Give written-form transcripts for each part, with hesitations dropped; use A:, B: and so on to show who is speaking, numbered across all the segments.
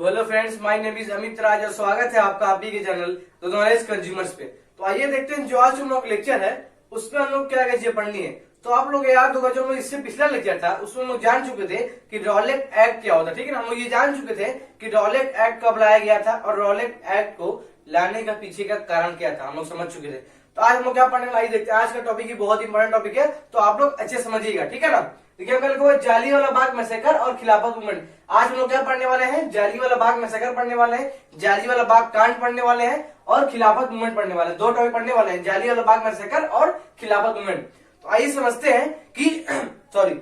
A: Hello friends, my name is Amit Raj और स्वागत है आपका आप ही के चैनल द नॉलेज कंज्यूमर्स पे। तो आइए देखते हैं जो आज हम लोग लेक्चर है उसमें हम लोग क्या क्या चीजें पढ़नी है। तो आप लोग याद होगा जो हम लोग इससे पिछला लेक्चर था उसमें हम लोग जान चुके थे कि रॉलेट एक्ट क्या होता है। ठीक है ना, हम लोग ये जान चुके थे कि रॉलेट एक्ट कब लाया गया था और रॉलेट एक्ट को लाने का पीछे का कारण क्या था, हम लोग समझ चुके थे। तो आज हम लोग क्या पढ़ने वाले देखते हैं। आज का टॉपिक बहुत इंपॉर्टेंट टॉपिक है, तो आप लोग अच्छे समझिएगा। ठीक है ना, देखिए कल को जालियांवाला बाग मैसेकर और खिलाफत मूवमेंट। आज हम लोग क्या पढ़ने वाले हैं, जालियांवाला बाग मैसेकर पढ़ने वाले हैं, जालियांवाला बाग कांड पढ़ने वाले हैं और खिलाफत मूवमेंट पढ़ने वाले हैं। दो टॉपिक पढ़ने वाले हैं, जालियांवाला बाग मैसेकर और खिलाफत मूवमेंट। तो आइए समझते हैं कि सॉरी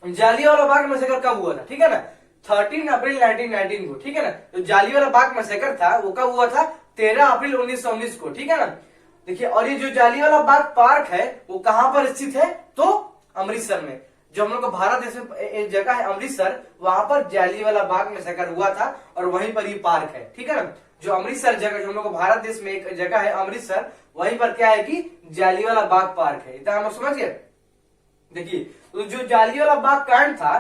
A: जालियांवाला बाग मैसेकर कब हुआ था। ठीक है ना, 13 अप्रैल 1919 को। ठीक है ना, तो जालियांवाला बाग मैसेकर था वो कब हुआ था, 13 अप्रैल 1919 को। ठीक है ना, देखिए और ये जो जालियांवाला बाग पार्क है वो कहां पर स्थित है, तो अमृतसर में। जो हम लोग का भारत देश में एक जगह है अमृतसर, वहां पर जालियांवाला बाग मैसेकर हुआ था और वहीं पर ये पार्क है। ठीक है ना, जो अमृतसर जगह जो हम लोग का भारत देश में एक जगह है अमृतसर, वहीं पर क्या है कि जालियांवाला बाग पार्क है। इतना हम लोग समझ गए। देखिए तो जो जालियांवाला बाग कांड था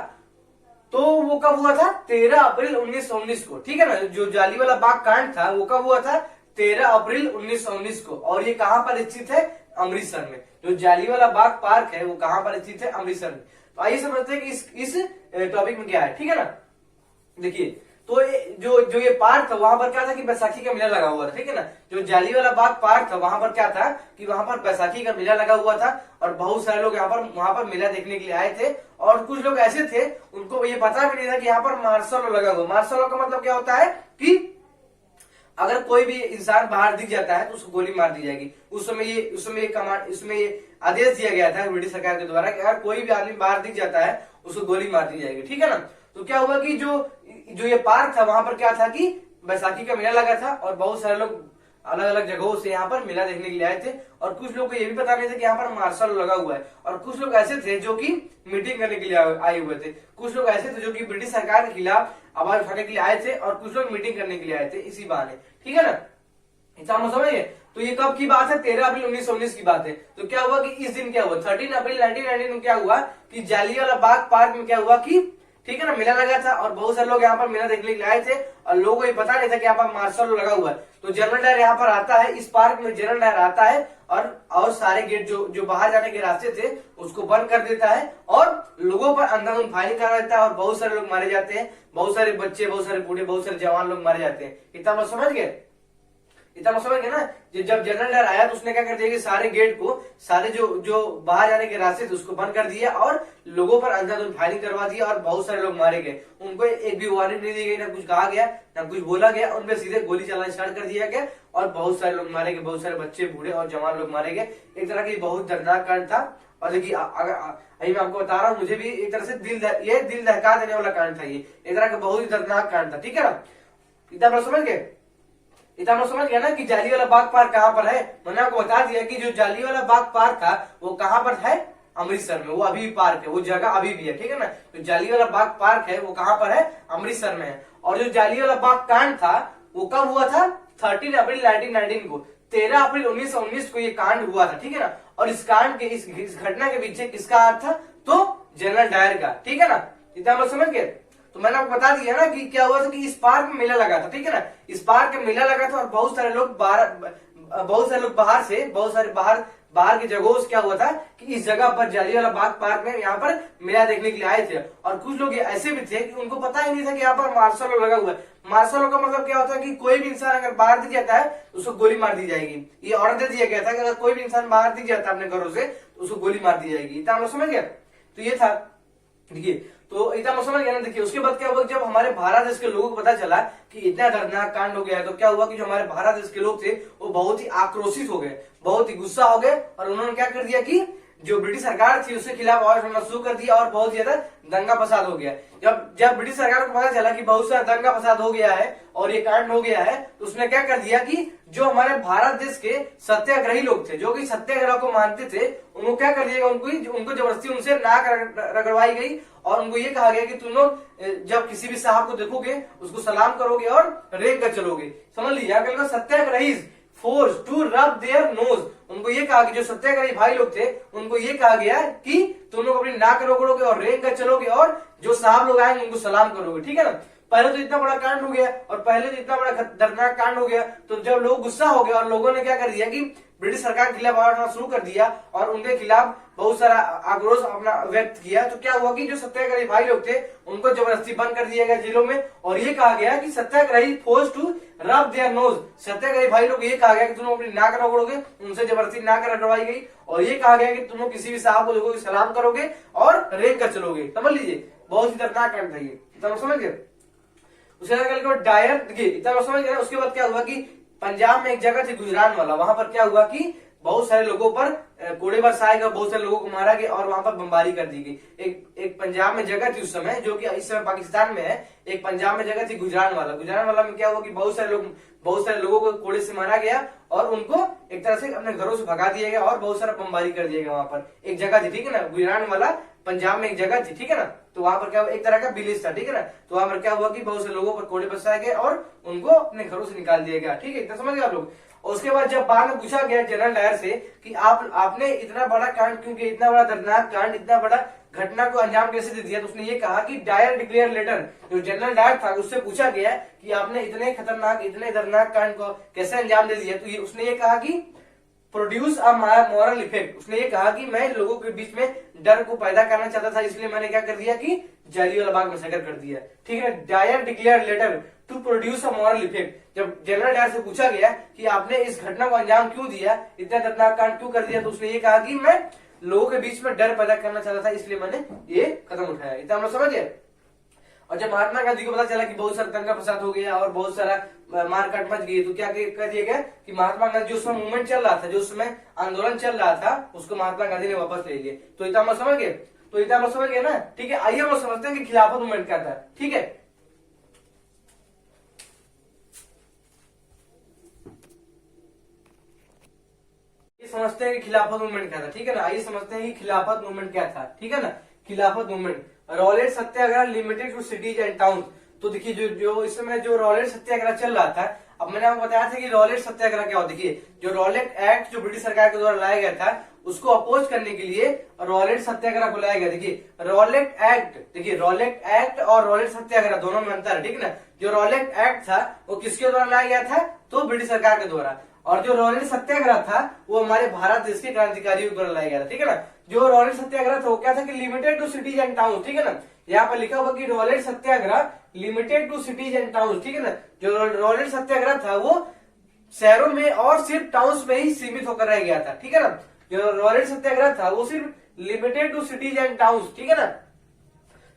A: तो वो कब हुआ था, 13 अप्रैल 1919 को। ठीक है ना, जो जालियांवाला बाग कांड था वो कब हुआ था, 13 अप्रैल 1919 को। और ये कहां पर स्थित है, अमृतसर में। जो जालियांवाला बाग पार्क है वो कहां पर स्थित है, अमृतसर में। तो आइए समझते हैं कि इस टॉपिक में क्या है। ठीक है ना, देखिए तो जो ये पार्क था वहां पर क्या था कि बैसाखी का मेला लगा हुआ था। ठीक है ना, जो जालियांवाला बाग पार्क था वहां पर क्या था कि वहां पर बैसाखी का मेला लगा हुआ था और बहुत सारे लोग यहाँ पर वहां पर मेला देखने के लिए आए थे। और कुछ लोग ऐसे थे उनको ये पता भी नहीं था कि यहाँ पर मार्शल लॉ लगा हुआ। मार्शल लॉ का मतलब क्या होता है कि अगर कोई भी इंसान बाहर दिख जाता है तो उसको गोली मार दी जाएगी। उस समय ये आदेश दिया गया था ब्रिटिश सरकार के द्वारा कि अगर कोई भी आदमी बाहर दिख जाता है उसको गोली मार दी जाएगी। ठीक है ना, तो क्या हुआ कि जो ये पार्क था वहां पर क्या था कि बैसाखी का मेला लगा था और बहुत सारे लोग अलग अलग जगहों से यहाँ पर मेला देखने के लिए आए थे। और कुछ लोग को ये भी पता नहीं था कि यहाँ पर मार्शल लॉ लगा हुआ है। और कुछ लोग ऐसे थे जो कि मीटिंग करने के लिए आए हुए थे। कुछ लोग ऐसे थे जो कि ब्रिटिश सरकार के खिलाफ आवाज उठाने के लिए आए थे और कुछ लोग मीटिंग करने के लिए आए थे इसी बहाने। ठीक है ना, इतना हम समझिए। तो ये कब की बात है, 13 अप्रैल 1919 की बात है। तो क्या हुआ कि इस दिन क्या हुआ, 13 अप्रैल 1919 में क्या हुआ कि जालियांवाला बाग पार्क में क्या हुआ कि ठीक है ना मेला लगा था और बहुत सारे लोग यहाँ पर मेला देखने के लिए आए थे और लोगों को ये पता नहीं था कि यहाँ पर मार्शल लॉ लगा हुआ है। तो जनरल डायर यहाँ पर आता है, इस पार्क में जनरल डायर आता है और सारे गेट जो बाहर जाने के रास्ते थे उसको बंद कर देता है और लोगों पर अंधाधुंध फायरिंग कर देता है और बहुत सारे लोग मारे जाते हैं। बहुत सारे बच्चे, बहुत सारे बूढ़े, बहुत सारे जवान लोग मारे जाते हैं। इतना लोग समझ गए, इतना समझ गए ना। जब जनरल डायर आया तो उसने क्या कर दिया कि सारे गेट को, सारे जो बाहर जाने के रास्ते थे उसको बंद कर दिया और लोगों पर अंधाधुंध फायरिंग करवा दिया और बहुत सारे लोग मारे गए। उनको एक भी वार्निंग नहीं दी गई, ना कुछ कहा गया ना कुछ बोला गया, उनपे सीधे गोली चलाना स्टार्ट कर दिया गया और बहुत सारे लोग मारे गए। बहुत सारे बच्चे, बूढ़े और जवान लोग मारे गए। एक तरह की बहुत दर्दनाक कांड था। और देखिए अभी मैं आपको बता रहा हूँ, मुझे भी एक तरह से दिल दहका देने वाला कांड था। ये एक तरह का बहुत ही दर्दनाक कांड था। ठीक है ना, इतना समझ गए, इतना हम समझ गया ना कि जालियांवाला बाग पार्क कहाँ पर है। मैंने आपको बता दिया कि जो जालियांवाला बाग पार्क था वो कहाँ पर है, अमृतसर में। वो अभी भी पार्क है, वो जगह अभी भी है। ठीक है ना, तो जालियांवाला बाग पार्क है वो कहाँ पर है, अमृतसर में है। और जो जालियांवाला बाग कांड था वो कब हुआ था, 13 अप्रैल 1919 को। 13 अप्रैल 1919 को ये कांड हुआ था। ठीक है ना, और इस कांड के इस घटना के पीछे किसका हाथ था, तो जनरल डायर का। ठीक है ना, इतना हम समझ गए। तो मैंने आपको बता दिया ना कि क्या हुआ था कि इस पार्क में मेला लगा था। ठीक है ना, इस पार्क में मेला लगा था और बहुत सारे लोग बाहर से, बहुत सारे बाहर की जगहों से क्या हुआ था कि इस जगह पर जालियांवाला बाग पार्क में यहाँ पर मेला देखने के लिए आए थे। और कुछ लोग ऐसे भी थे कि उनको पता ही नहीं था कि यहाँ पर मार्शल लॉ लगा हुआ है। मार्शल लॉ का मतलब क्या होता है कि कोई भी इंसान अगर बाहर दिख जाता है तो उसको गोली मार दी जाएगी। ये ऑर्डर दे दिया गया था कि अगर कोई भी इंसान बाहर दिख जाता है अपने घरों से तो उसको गोली मार दी जाएगी। इतना हम लोग समझ गए। तो ये था, देखिए तो इतना मैं समझ गया ना। देखिए उसके बाद क्या हुआ, जब हमारे भारत देश के लोगों को पता चला कि इतना दर्दनाक कांड हो गया है तो क्या हुआ कि जो हमारे भारत देश के लोग थे वो बहुत ही आक्रोशित हो गए, बहुत ही गुस्सा हो गए और उन्होंने क्या कर दिया कि जो ब्रिटिश सरकार थी उसके खिलाफ आवाज उठाना शुरू कर दिया और बहुत ज्यादा दंगा फसाद हो गया। जब ब्रिटिश सरकार को पता चला कि बहुत सारा दंगा फसाद हो गया है और ये कांड हो गया है तो उसने क्या कर दिया कि जो हमारे भारत देश के सत्याग्रही लोग थे, जो कि सत्याग्रह को मानते थे, उनको क्या कर दिया, उनको जबरदस्ती उनसे नाक रगड़वाई गई और उनको ये कहा गया कि तुम लोग जब किसी भी साहब को देखोगे उसको सलाम करोगे और रेंग कर चलोगे। समझ लीजिए, satyagrahi force to rub their nose. उनको ये कहा कि जो सत्याग्रही भाई लोग थे उनको ये कहा गया कि तुम लोग अपनी नाक रगड़ोगे और रेंग कर चलोगे और जो साहब लोग आएंगे उनको सलाम करोगे। ठीक है ना, पहले तो इतना बड़ा कांड हो गया और पहले तो इतना बड़ा दर्दनाक कांड हो गया, तो जब लोग गुस्सा हो गए और लोगों ने क्या कर दिया कि ब्रिटिश सरकार के खिलाफ आवाज उठाना शुरू कर दिया और उनके खिलाफ बहुत सारा आक्रोश अपना व्यक्त किया, तो क्या हुआ कि जो सत्याग्रही भाई लोग थे उनको जबरदस्ती बंद कर दिया गया जेलों में और ये कहा गया कि satyagrahi force to rub their nose, satyagrahi भाई लोग ये कहा गया कि तुम लोग अपनी नाक रगड़ोगे, उनसे जबरदस्ती नाक रगड़वाई गई और ये कहा गया कि तुम लोग किसी भी साहब को देखोगे सलाम करोगे और रेंग कर चलोगे। समझ लीजिए बहुत ही दर्दनाक कांड था ये, इतना समझ गए। उसके बाद डायर देखिए इतना समझ गए। उसके बाद क्या हुआ कि पंजाब में एक जगह थी गुजरान वाला, वहां पर क्या हुआ कि बहुत सारे लोगों पर कोड़े बरसाए गए, बहुत सारे लोगों को मारा गया और वहां पर बमबारी कर दी गई। एक पंजाब में जगह थी उस समय, जो कि इस समय पाकिस्तान में है, एक पंजाब में जगह थी गुजरान वाला। गुजरान वाला में क्या हुआ कि बहुत सारे लोगों को कोड़े से मारा गया और उनको एक तरह से अपने घरों से भगा दिया गया और बहुत सारा बमबारी कर दिया गया। वहां पर एक जगह थी, ठीक है ना, गुजरान वाला पंजाब में एक जगह थी, ठीक है ना। तो वहां पर क्या एक तरह का विलेज था, ठीक है ना। तो वहां पर क्या हुआ कि बहुत से लोगों पर कोड़े बरसाए गए और उनको अपने घरों से निकाल दिया गया, ठीक है, इतना समझ गए आप लोग। उसके बाद जब बाद में पूछा गया जनरल डायर से कि आपने इतना बड़ा कांड क्यों किया, इतना बड़ा दर्दनाक कांड, इतना बड़ा घटना को अंजाम कैसे दे दिया, तो उसने ये कहा कि डायर डिक्लेयर लेटर, जो जनरल डायर था उससे पूछा गया कि आपने इतने खतरनाक इतने दर्दनाक कांड को कैसे अंजाम दे दिया, तो उसने ये कहा कि प्रोड्यूस अ मॉरल इफेक्ट। उसने ये कहा कि मैं लोगों के बीच में डर को पैदा करना चाहता था, इसलिए मैंने क्या कर दिया कि जालियांवाला बाग मैसेकर कर दिया, ठीक है। Dyer declare later to produce a moral effect. जब जनरल डायर से पूछा गया कि आपने इस घटना को अंजाम क्यों दिया, इतना दर्दनाक कांड क्यों कर दिया, तो उसने ये कहा कि मैं लोगों के बीच में डर पैदा करना चाहता था, इसलिए मैंने ये कदम उठाया। इतना हम लोग समझ गए। और जब महात्मा गांधी को पता चला कि बहुत सारा दंगा फसाद हो गया और बहुत सारा मारकाट मच गई, तो क्या कर दिया गया कि महात्मा गांधी जो उसमें मूवमेंट चल रहा था, जो उसमें आंदोलन चल रहा था, उसको महात्मा गांधी ने वापस ले लिए। तो इतना हम समझ गए, तो इतना हम समझ गए ना, ठीक है। आइए हम लोग समझते हैं कि खिलाफत मूवमेंट क्या था, ठीक है। समझते हैं कि खिलाफत मूवमेंट क्या था, ठीक है ना। आइए समझते हैं कि खिलाफत मूवमेंट क्या था, ठीक है ना। Khilafat movement, Rowlatt Satyagraha limited to cities and town. तो देखिए जो इस समय जो रॉलेट सत्याग्रह चल रहा था, अब मैंने आपको बताया था कि रॉलेट सत्याग्रह क्या होता है। देखिए जो रॉलेट एक्ट जो ब्रिटिश सरकार के द्वारा लाया गया था, उसको अपोज करने के लिए रॉलेट सत्याग्रह को लाया गया। देखिए रॉलेट एक्ट, देखिए रॉलेट एक्ट और रॉलेट सत्याग्रह दोनों में अंतर है, ठीक है ना। जो रॉलेट एक्ट था वो किसके द्वारा लाया गया था, तो ब्रिटिश सरकार के द्वारा, और जो रॉलेट सत्याग्रह था वो हमारे भारत देश के क्रांतिकारियों के द्वारा लाया गया था, ठीक है ना। जो रॉलेट सत्याग्रह था वो क्या था कि limited to cities and town, ठीक है ना। यहाँ पर लिखा हुआ कि Rowlatt Satyagraha limited to cities and town, ठीक है ना। जो रॉलेट सत्याग्रह था वो शहरों में और सिर्फ टाउन्स में ही सीमित होकर रह गया था, ठीक है ना। जो रॉलेट सत्याग्रह था वो सिर्फ limited to cities and town, ठीक है ना।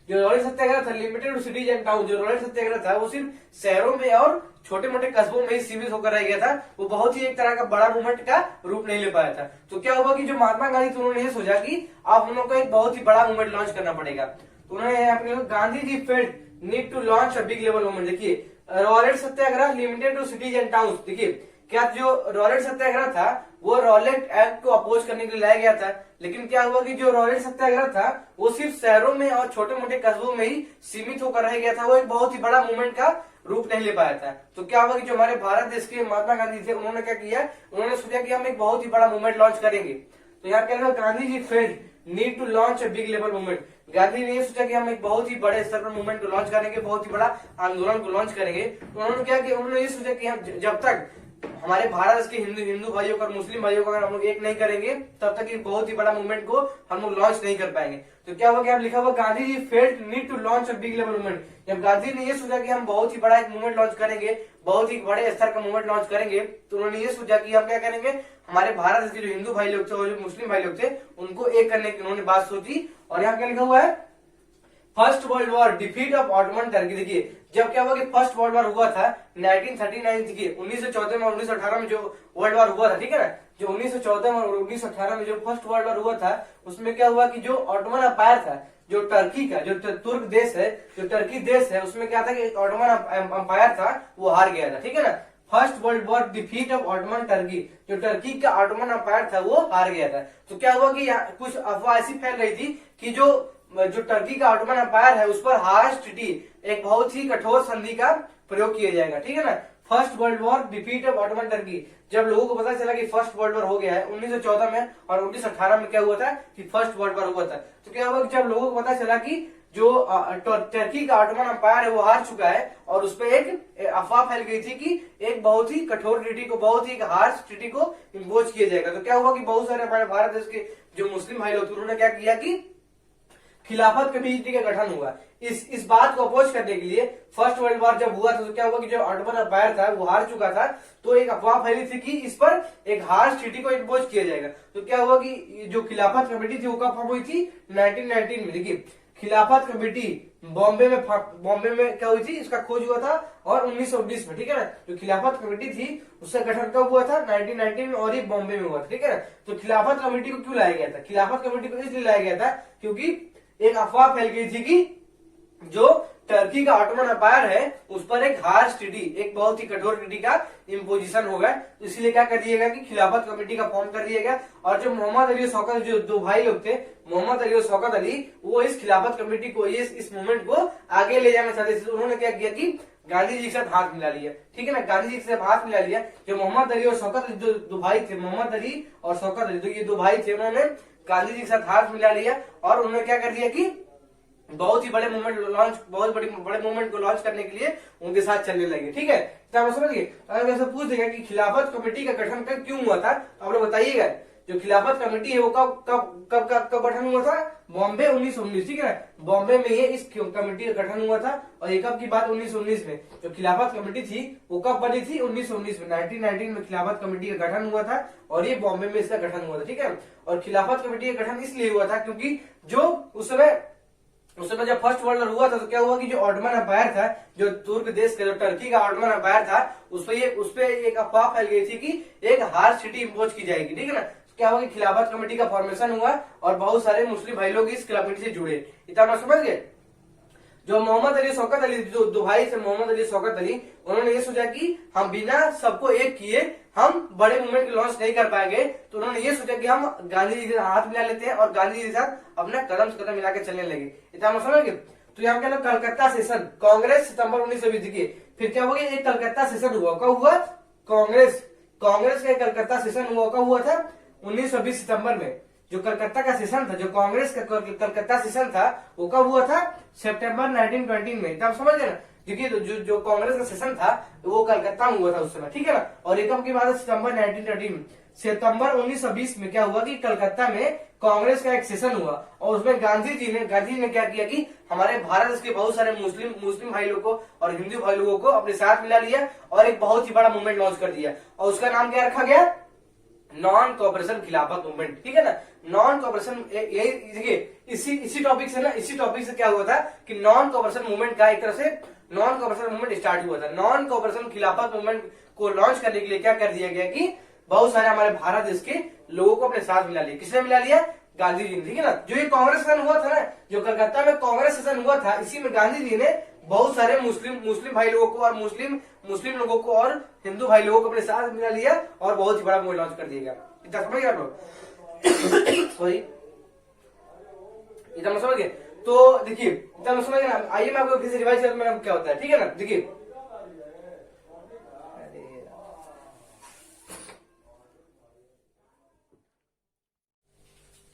A: जो रॉलेट सत्याग्रह था limited to cities and town, जो रॉलेट सत्याग्रह था वो सिर्फ शहरों में और छोटे मोटे कस्बों में ही सीमित होकर रह गया था। वो बहुत ही एक तरह का बड़ा मूवमेंट का रूप नहीं ले पाया था। तो क्या हुआ कि जो महात्मा गांधी थे उन्होंने ये सोचा कि अब हम लोग को एक बहुत ही बड़ा मूवमेंट लॉन्च करना पड़ेगा। तो उन्होंने अपने Gandhi ji felt need to launch a big level movement. देखिए Rowlatt Satyagraha limited to cities and town, देखिए क्या जो रॉलेट सत्याग्रह था वो रॉलेट एक्ट को अपोज करने के लिए लाया गया था, लेकिन क्या हुआ कि जो रॉलेट सत्याग्रह था वो सिर्फ शहरों में और छोटे मोटे कस्बों में ही सीमित होकर रह गया था। वो एक बहुत ही बड़ा मूवमेंट का रूप नहीं ले पाया था। तो क्या हुआ कि जो हमारे भारत देश के महात्मा गांधी थे उन्होंने क्या किया, उन्होंने सोचा कि हम एक बहुत ही बड़ा मूवमेंट लॉन्च करेंगे। तो यहाँ क्या Gandhi ji felt need to launch a big level movement. Gandhi ने ये सोचा कि हम एक बहुत ही बड़े स्तर पर मूवमेंट को लॉन्च करेंगे, बहुत ही बड़ा आंदोलन को लॉन्च करेंगे। तो उन्होंने क्या किया, उन्होंने ये सोचा कि हम जब तक हमारे भारत के हिंदू भाइयों को और मुस्लिम भाइयों को अगर हम लोग एक नहीं करेंगे तब तक ये बहुत ही बड़ा मूवमेंट को हम लोग लॉन्च नहीं कर पाएंगे। तो क्या हुआ कि लिखा हुआ Gandhi ji felt need to launch a big level movement. जब गांधी ने ये सोचा कि हम बहुत ही बड़ा एक मूवमेंट लॉन्च करेंगे, बहुत ही बड़े स्तर का मूवमेंट लॉन्च करेंगे, तो उन्होंने ये सोचा कि हम क्या करेंगे, हमारे भारत के जो हिंदू भाई लोग थे और जो मुस्लिम भाई लोग थे उनको एक करने की उन्होंने बात सोची। और यहाँ क्या लिखा हुआ है, first world war defeat of Ottoman Turkey. देखिए जब क्या हुआ कि फर्स्ट वर्ल्ड वॉर हुआ था 1939, देखिए 1914 में और 1918 में जो वर्ल्ड वॉर हुआ था, ठीक है ना। जो 1914 में और 1918 में जो फर्स्ट वर्ल्ड वॉर हुआ था उसमें क्या हुआ कि जो ऑटोमन अपायर था, जो टर्की का जो तुर्क देश है, जो टर्की देश है, उसमें क्या था कि ऑटोमन अपायर था वो हार गया था, ठीक है ना। First world war defeat of Ottoman Turkey, जो टर्की का ऑटोमन अपायर था वो हार गया था। तो क्या हुआ कि कुछ अफवाह ऐसी फैल रही थी कि जो टर्की का ऑटोमन अपायर है उस पर हार्श ट्रीटी, एक बहुत ही कठोर संधि का प्रयोग किया जाएगा, ठीक है ना। First world war defeat of Ottoman Turkey, जब लोगों को पता चला कि फर्स्ट वर्ल्ड वॉर हो गया है 1914 में और 1918 में क्या हुआ था कि फर्स्ट वर्ल्ड वॉर हुआ था। तो क्या हुआ कि जब लोगों को पता चला कि जो टर्की का ऑटोमन अंपायर है वो हार चुका है, और उस पर एक अफवाह फैल गई थी कि एक बहुत ही कठोर ट्रीटी को, बहुत ही हार्श ट्रीटी को इम्पोज किया जाएगा। तो क्या हुआ कि बहुत सारे हमारे भारत देश के जो मुस्लिम भाई लोग थे उन्होंने क्या किया कि खिलाफत कमेटी का गठन हुआ। इस बात को अपोज करने के लिए फर्स्ट वर्ल्ड वॉर जब हुआ था तो क्या हुआ कि जो ऑटोमन अंपायर था वो हार चुका था, तो एक अफवाह फैली थी कि इस पर एक हार्श ट्रीटी को इम्पोज किया जाएगा। तो क्या हुआ कि जो खिलाफत कमेटी थी वो कब फॉर्म हुई थी? 1919 में। देखिए खिलाफत कमेटी बॉम्बे में क्या हुई थी, इसका खोज हुआ था और 1919 में, ठीक है ना। जो खिलाफत कमेटी थी उसका गठन कब हुआ था? 1919 में, और ये बॉम्बे में हुआ था, ठीक है ना। तो खिलाफत कमेटी को क्यों लाया गया था? खिलाफत कमेटी को इसलिए लाया गया था क्योंकि एक अफवाह फैल गई थी कि जो टर्की का ऑटोमन अंपायर है उस पर एक हार्श ट्रीटी, एक बहुत ही कठोर ट्रीटी का इम्पोजिशन होगा। तो इसलिए क्या कर दिया गया कि खिलाफत कमेटी का फॉर्म कर दिया गया। और जो मोहम्मद अली और शौकत, जो दो भाई लोग थे, मोहम्मद अली और शौकत अली, वो इस खिलाफत कमेटी को, इस मूवमेंट को आगे ले जाना चाहते थे। तो उन्होंने क्या किया कि गांधी जी के साथ हाथ मिला लिया, ठीक है ना। गांधी जी के साथ हाथ मिला लिया। जो मोहम्मद अली और शौकत अली, जो दो भाई थे, मोहम्मद अली और शौकत अली, तो ये दो भाई थे, उन्होंने गांधी जी के साथ हाथ मिला लिया और उन्होंने क्या कर दिया कि बहुत ही बड़े मूवमेंट लॉन्च, बहुत बड़े मूवमेंट को लॉन्च करने के लिए उनके साथ चलने लगे, ठीक है। तो आप समझिए, अगर ऐसा पूछ देगा कि खिलाफत कमेटी का गठन कब क्यों हुआ था, तो आप लोग बताइएगा। जो खिलाफत कमेटी है वो कब गठन हुआ था? बॉम्बे 1919, ठीक है ना। बॉम्बे में ये इस कमेटी का गठन हुआ था। और ये कब की बात? 1919 में। जो खिलाफत कमेटी थी वो कब बनी थी? 1919 में। 1919 में खिलाफत कमेटी का गठन हुआ था और ये बॉम्बे में इसका गठन हुआ था, ठीक है। और खिलाफत कमेटी का गठन इसलिए हुआ था क्योंकि जो उस समय जब फर्स्ट वर्ल्ड वॉर हुआ था तो क्या हुआ कि जो ऑटोमन अंपायर था, जो तुर्क देश का, जो टर्की का ऑटोमन अंपायर था, उस पर एक अफवाह फैल गई थी कि एक हार्श ट्रीटी इम्पोज की जाएगी, ठीक है ना। तो क्या हुआ कि खिलाफत कमेटी का फॉर्मेशन हुआ और बहुत सारे मुस्लिम भाई लोग इस कमेटी से जुड़े। इतना समझ गए। जो मोहम्मद अली शौकत अली, जो दो भाई थे मोहम्मद अली शौकत अली, उन्होंने ये सोचा कि हम बिना सबको एक किए हम बड़े मूवमेंट को लॉन्च नहीं कर पाएंगे। तो उन्होंने ये सोचा कि हम गांधी जी के हाथ मिला लेते हैं और गांधी जी के साथ अपना कदम से कदम मिलाकर चलने लगे। इतना हम समझ गए। तो यहाँ क्या कलकत्ता सेशन, कांग्रेस, सितंबर 1920 की। फिर क्या हो गया? एक कलकत्ता सेशन हुआ। कब हुआ? कांग्रेस का कलकत्ता सेशन हुआ। कब हुआ था? 1920 सितंबर में। जो कलकत्ता का सेशन था, जो कांग्रेस का कलकत्ता सेशन था, वो कब हुआ था? सितंबर 1920 में। तब समझ गए ना। देखिए जो कांग्रेस का सेशन था वो कलकत्ता में हुआ था उस समय, ठीक है ना। और एक कब की बात है? सितंबर 1913 में। सितंबर 1920 में क्या हुआ कि कलकत्ता में कांग्रेस का एक सेशन हुआ और उसमें गांधी जी ने क्या किया कि हमारे भारत के बहुत सारे मुस्लिम भाई लोगों को और हिंदू भाई लोगों को अपने साथ मिला लिया और एक बहुत ही बड़ा मूवमेंट लॉन्च कर दिया। और उसका नाम क्या रखा गया? नॉन कोऑपरेशन खिलाफत मूवमेंट, ठीक है ना। नॉन कोऑपरेशन, यही देखिए इसी टॉपिक से क्या हुआ था कि नॉन कोऑपरेशन मूवमेंट का एक तरह से नॉन कोऑपरेशन मूवमेंट स्टार्ट हुआ था। नॉन कोऑपरेशन खिलाफत मूवमेंट को लॉन्च करने के लिए क्या कर दिया गया कि बहुत सारे हमारे भारत देश के लोगों को अपने साथ मिला लिया। किसने मिला लिया? गांधी जी ने, ठीक है ना। जो ये कांग्रेस सेशन हुआ था ना, जो कलकत्ता में कांग्रेस सेशन हुआ था, इसी में गांधी जी ने बहुत सारे मुस्लिम भाई लोगों को और मुस्लिम लोगों को और हिंदू भाई लोगों को अपने साथ मिला लिया और बहुत ही बड़ा मूवमेंट लॉन्च कर दिया गया। इतना समझ गए आप लोग? सॉरी, इतना समझ गए। तो देखिए इतना समझ गए ना। आइए मैं आपको फिर से रिवाइज करता हूं क्या होता है, ठीक है ना। देखिए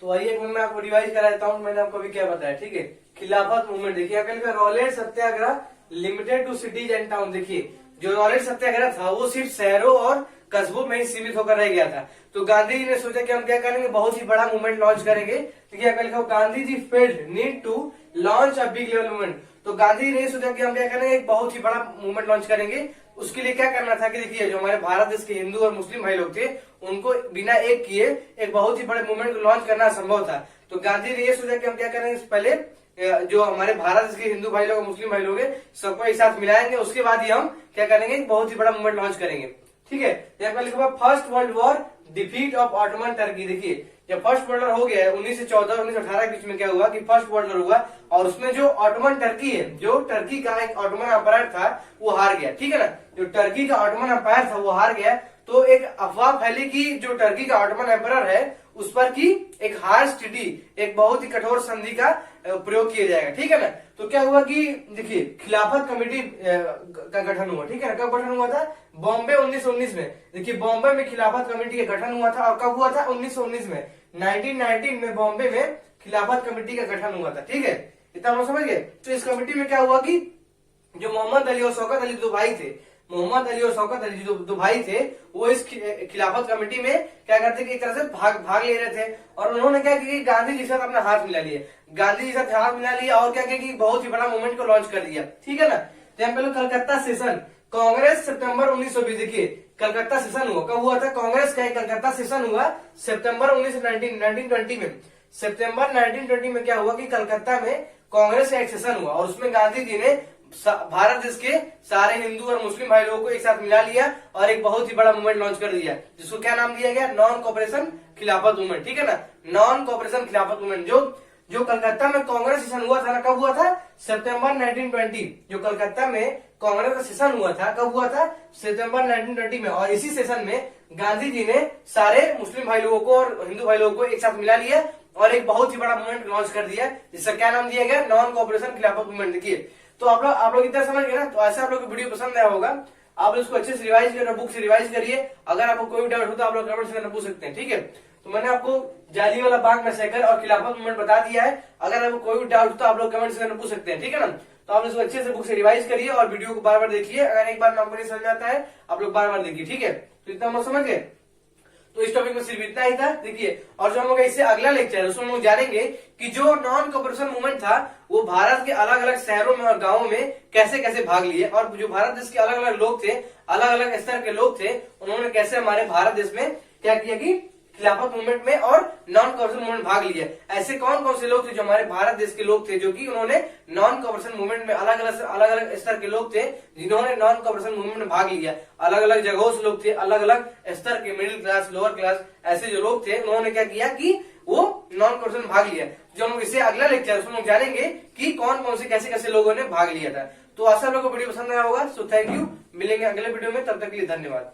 A: तो आइए मैं आपको रिवाइज करा देता हूं। मैंने आपको अभी क्या बताया, ठीक है। खिलाफत मूवमेंट देखिए Rowlatt Satyagraha limited to cities and town. देखिए जो रॉलेट सत्याग्रह था वो सिर्फ शहरों और कस्बों में ही सीमित होकर रह गया था। तो गांधी जी ने सोचा कि हम क्या करेंगे, बहुत ही बड़ा मूवमेंट लॉन्च करेंगे। देखिए लिखा Gandhi ji felt need to launch a big level movement. तो गांधी जी ने सोचा कि हम क्या करेंगे, एक बहुत ही बड़ा मूवमेंट लॉन्च करेंगे। उसके लिए क्या करना था कि देखिए जो हमारे भारत देश के हिंदू और मुस्लिम भाई लोग थे उनको बिना एक किए एक बहुत ही बड़े मूवमेंट को लॉन्च करना संभव था। तो गांधी ने ये सोचा कि हम क्या करेंगे, पहले जो हमारे भारत देश के हिंदू भाई लोग मुस्लिम भाई लोग हैं सबको एक साथ मिलाएंगे, उसके बाद ही हम क्या करेंगे, बहुत ही बड़ा मूवमेंट लॉन्च करेंगे, ठीक है। यहाँ पर लिखा हुआ first world war defeat of Ottoman Turkey. देखिए जब फर्स्ट वर्ल्ड वॉर हो गया है 1914 और 1918 के बीच में क्या हुआ कि फर्स्ट वर्ल्ड वॉर हुआ और उसमें जो ऑटोमन टर्की है, जो टर्की का एक ऑटोमन अंपायर था वो हार गया, ठीक है ना। जो टर्की का ऑटोमन अंपायर था वो हार गया। तो एक अफवाह फैली कि जो टर्की का ऑटोमन एम्परर है उस पर की एक हार्श ट्रीटी, एक बहुत ही कठोर संधि का प्रयोग किया जाएगा, ठीक है ना। तो क्या हुआ कि देखिए खिलाफत कमेटी का गठन हुआ, ठीक है ना। कब गठन हुआ था? बॉम्बे 1919 में। देखिए बॉम्बे में खिलाफत कमेटी का गठन हुआ था और कब हुआ था? 1919 में। 1919 में बॉम्बे में खिलाफत कमेटी का गठन हुआ था, ठीक है। इतना हम समझ गए। तो इस कमेटी में क्या हुआ कि जो मोहम्मद अली और शौकत अली दो भाई थे, मोहम्मद अली और शौकत अली जो दो भाई थे, वो इस खिलाफत कमेटी में क्या करते कि एक तरह से भाग ले रहे थे। और उन्होंने क्या किया, गांधी जी के साथ अपना हाथ मिला लिया, गांधी जी के साथ हाथ मिला लिया और क्या किया कि बहुत ही बड़ा मूवमेंट को लॉन्च कर दिया। ठीक है ना। तो यहाँ पे कलकत्ता सेशन, कांग्रेस सितंबर 1920, देखिए कलकत्ता सेशन हुआ, कब हुआ था, कांग्रेस का कलकत्ता सेशन हुआ सितंबर 1920 में। सितंबर 1920 में क्या हुआ कि कलकत्ता में कांग्रेस का एक सेशन हुआ और उसमें गांधी जी ने भारत देश के सारे हिंदू और मुस्लिम भाई लोगों को एक साथ मिला लिया और एक बहुत ही बड़ा मूवमेंट लॉन्च कर दिया, जिसको क्या नाम दिया गया, नॉन कोऑपरेशन खिलाफत मूवमेंट। ठीक है ना, नॉन कोऑपरेशन खिलाफत मूवमेंट। जो कलकत्ता में कांग्रेस सेशन हुआ था ना, कब हुआ था, सितंबर 1920। जो कलकत्ता में कांग्रेस का सेशन हुआ था, कब हुआ था, सितंबर 1920 में। और इसी सेशन में गांधी जी ने सारे मुस्लिम भाई लोगों को और हिंदू भाई लोगों को एक साथ मिला लिया और एक बहुत ही बड़ा मूवमेंट लॉन्च कर दिया, जिसका क्या नाम दिया गया, नॉन कोऑपरेशन खिलाफत मूवमेंट। देखिए तो आप लोग इतना समझ गए ना। तो ऐसा आप लोग को वीडियो पसंद आया होगा, आप इसको अच्छे से रिवाइज करिए, बुक से रिवाइज करिए। अगर आपको कोई डाउट हो तो आप लोग कमेंट सेक्शन में पूछ सकते हैं। ठीक है, तो मैंने आपको जालियांवाला बाग मैसेकर और खिलाफत मूवमेंट बता दिया है। अगर आपको कोई भी डाउट हो तो आप लोग कमेंट सेक्शन में पूछ सकते हैं। ठीक है ना, तो आप इसको अच्छे से बुक से रिवाइज करिए और वीडियो को बार बार देखिए। अगर एक बार आपको नहीं समझ आता है आप लोग बार बार देखिए। ठीक है, तो इतना हम समझ गए। तो इस टॉपिक में सिर्फ इतना ही था। देखिए, और जो हम लोग इससे अगला लेक्चर है उसमें हम लोग जानेंगे कि जो नॉन कोऑपरेशन मूवमेंट था वो भारत के अलग अलग शहरों में और गांवों में कैसे कैसे भाग लिए, और जो भारत देश के अलग अलग लोग थे, अलग अलग स्तर के लोग थे, उन्होंने कैसे हमारे भारत देश में क्या किया कि खिलाफत मूवमेंट में और नॉन कोऑपरेशन मूवमेंट भाग लिया। ऐसे कौन कौन से लोग थे जो हमारे भारत देश के लोग थे, जो कि उन्होंने नॉन कोऑपरेशन मूवमेंट में अलग अलग स्तर के लोग थे जिन्होंने नॉन कोऑपरेशन मूवमेंट में भाग लिया। अलग अलग जगहों से लोग थे, अलग अलग स्तर के, मिडिल क्लास, लोअर क्लास, ऐसे जो लोग थे उन्होंने क्या किया कि वो नॉन कोऑपरेशन भाग लिया। जो हम इससे अगला लेक्चर उसमें लोग जानेंगे कि कौन कौन से कैसे कैसे लोगों ने भाग लिया था। तो आशा लोगों को वीडियो पसंद आया होगा। सो थैंक यू, मिलेंगे अगले वीडियो में, तब तक के लिए धन्यवाद।